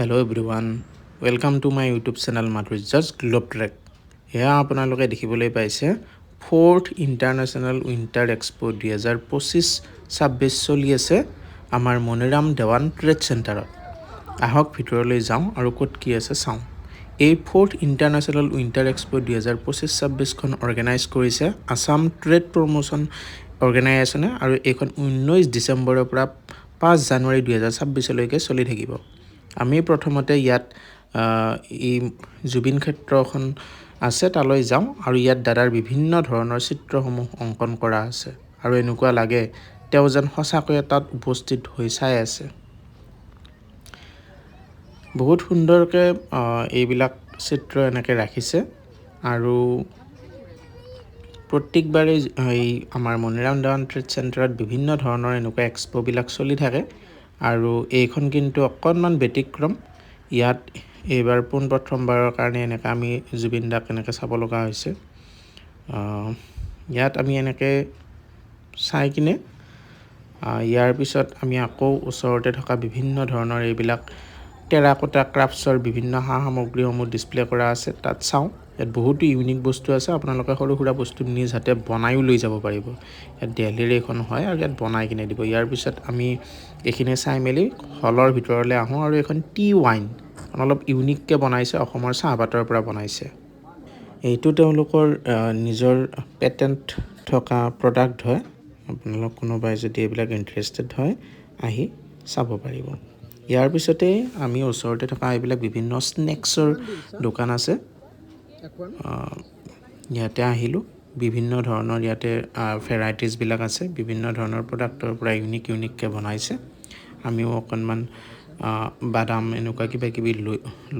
Hello everyone, welcome to my YouTube channel Madhurya's Globe Trek. Here আপোনালোকে দেখিবলৈ পাইছে 4th International Winter Expo 2025-26 চলি আছে আমাৰ মনিৰাম দেৱান ট্ৰেড চেণ্টাৰত। আহক ভিতৰলৈ যাওঁ আৰু ক'ত কি আছে চাওঁ। এই 4th International Winter Expo 2025-26 খন অৰ্গেনাইজ কৰিছে আসাম ট্ৰেড প্ৰমোচন অৰ্গেনাইজেশ্যনে আৰু এইখন 19 ডিচেম্বৰৰ পৰা 5 জানুৱাৰী 2026 লৈকে চলি থাকিব। আমি প্ৰথমতে ইয়াত এই জুবিন ক্ষেত্ৰখন আছে তালৈ যাওঁ আৰু ইয়াত দাদাৰ বিভিন্ন ধৰণৰ চিত্ৰসমূহ অংকন কৰা আছে আৰু এনেকুৱা লাগে তেওঁ যেন সঁচাকৈয়ে তাত উপস্থিত হৈ চাই আছে। বহুত সুন্দৰকৈ এইবিলাক চিত্ৰ এনেকৈ ৰাখিছে আৰু প্ৰত্যেকবাৰে এই আমাৰ মনিৰাম দেৱান ট্ৰেড চেণ্টাৰত বিভিন্ন ধৰণৰ এনেকুৱা এক্সপ'বিলাক চলি থাকে আৰু এইখন কিন্তু অকণমান ব্যতিক্ৰম। ইয়াত এইবাৰ পোনপ্ৰথমবাৰৰ কাৰণে এনেকৈ আমি জুবিন দাক এনেকৈ চাব লগা হৈছে। ইয়াত আমি এনেকৈ চাই কিনে ইয়াৰ পিছত আমি আকৌ ওচৰতে থকা বিভিন্ন ধৰণৰ এইবিলাক টেৰাকোটা ক্ৰাফ্টছৰ বিভিন্ন সা সামগ্ৰীসমূহ ডিছপ্লে কৰা আছে তাত চাওঁ। ইয়াত বহুতো ইউনিক বস্তু আছে, আপোনালোকে সৰু সুৰা বস্তু নিজ হাতে বনায়ো লৈ যাব পাৰিব। ইয়াত দেলহিৰ এইখন হয় আৰু ইয়াত বনাই কিনে দিব। ইয়াৰ পিছত আমি এইখিনি চাই মেলি হলৰ ভিতৰলৈ আহোঁ আৰু এইখন টি ৱাইন অলপ ইউনিককৈ বনাইছে, অসমৰ চাহপাতৰ পৰা বনাইছে। এইটো তেওঁলোকৰ নিজৰ পেটেণ্ট থকা প্ৰডাক্ট হয়। আপোনালোক কোনোবাই যদি এইবিলাক ইণ্টাৰেষ্টেড হয় আহি চাব পাৰিব। ইয়াৰ পিছতেই আমি ওচৰতে থকা এইবিলাক বিভিন্ন স্নেক্সৰ দোকান আছে, ইয়াতে আহিলোঁ। বিভিন্ন ধৰণৰ ইয়াতে ভেৰাইটিজবিলাক আছে, বিভিন্ন ধৰণৰ প্ৰডাক্টৰ পৰা ইউনিককৈ বনাইছে। আমিও অকণমান বাদাম এনেকুৱা কিবা কিবি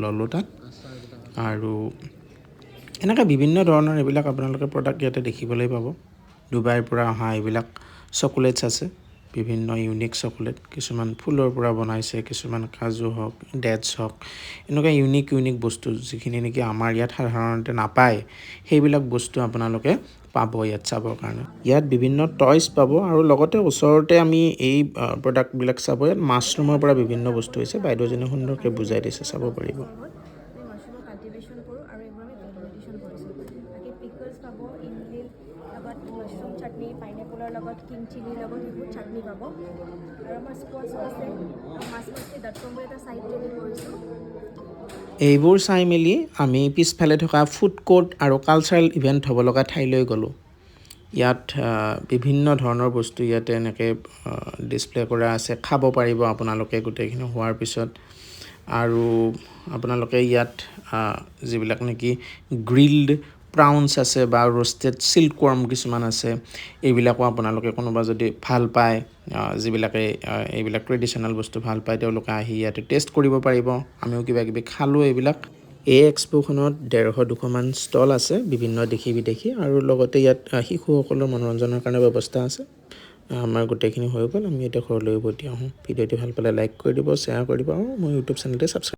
ল'লোঁ তাত আৰু এনেকৈ বিভিন্ন ধৰণৰ এইবিলাক আপোনালোকে প্ৰডাক্ট ইয়াতে দেখিবলৈ পাব। ডুবাইৰ পৰা অহা এইবিলাক চকলেটছ আছে, বিভিন্ন ইউনিক চকলেট, কিছুমান ফুলৰ পৰা বনাইছে, কিছুমান কাজু হওক ডেটছ হওক, এনেকুৱা ইউনিক বস্তু যিখিনি নেকি আমাৰ ইয়াত সাধাৰণতে নাপায় সেইবিলাক বস্তু আপোনালোকে পাব ইয়াত চাবৰ কাৰণে। ইয়াত বিভিন্ন টয়ছ পাব আৰু লগতে ওচৰতে আমি এই প্ৰডাক্টবিলাক চাব। ইয়াত মাছৰুমৰ পৰা বিভিন্ন বস্তু হৈছে, বাইদেউজনে সুন্দৰকৈ বুজাই দিছে, চাব পাৰিব। এইবোৰ চাই মেলি আমি পিছফালে থকা ফুড কোৰ্ট আৰু কালচাৰেল ইভেণ্ট হ'ব লগা ঠাইলৈ গ'লোঁ। ইয়াত বিভিন্ন ধৰণৰ বস্তু ইয়াতে এনেকৈ ডিছপ্লে কৰা আছে, খাব পাৰিব আপোনালোকে গোটেইখিনি হোৱাৰ পিছত। আৰু আপোনালোকে ইয়াত যিবিলাক নেকি গ্ৰিলড প্ৰাউন্স আছে বা ৰোষ্টেড চিল্কৱৰ্ম কিছুমান আছে, এইবিলাকো আপোনালোকে কোনোবা যদি ভাল পায়, যিবিলাকে এইবিলাক ট্ৰেডিশ্যনেল বস্তু ভাল পায়, তেওঁলোকে আহি ইয়াতে টেষ্ট কৰিব পাৰিব। আমিও কিবা কিবি খালোঁ এইবিলাক। এই এক্সপ'খনত 150-200 মান ষ্টল আছে বিভিন্ন দেশী বিদেশী আৰু লগতে ইয়াত শিশুসকলৰ মনোৰঞ্জনৰ কাৰণে ব্যৱস্থা আছে। আমাৰ গোটেইখিনি হৈ গ'ল, আমি এতিয়া ঘৰলৈ উভতি আহোঁ। ভিডিঅ'টি ভাল পালে লাইক কৰি দিব, শ্বেয়াৰ কৰি দিব আৰু মোৰ ইউটিউব চেনেলটো ছাবস্ক্ৰাইব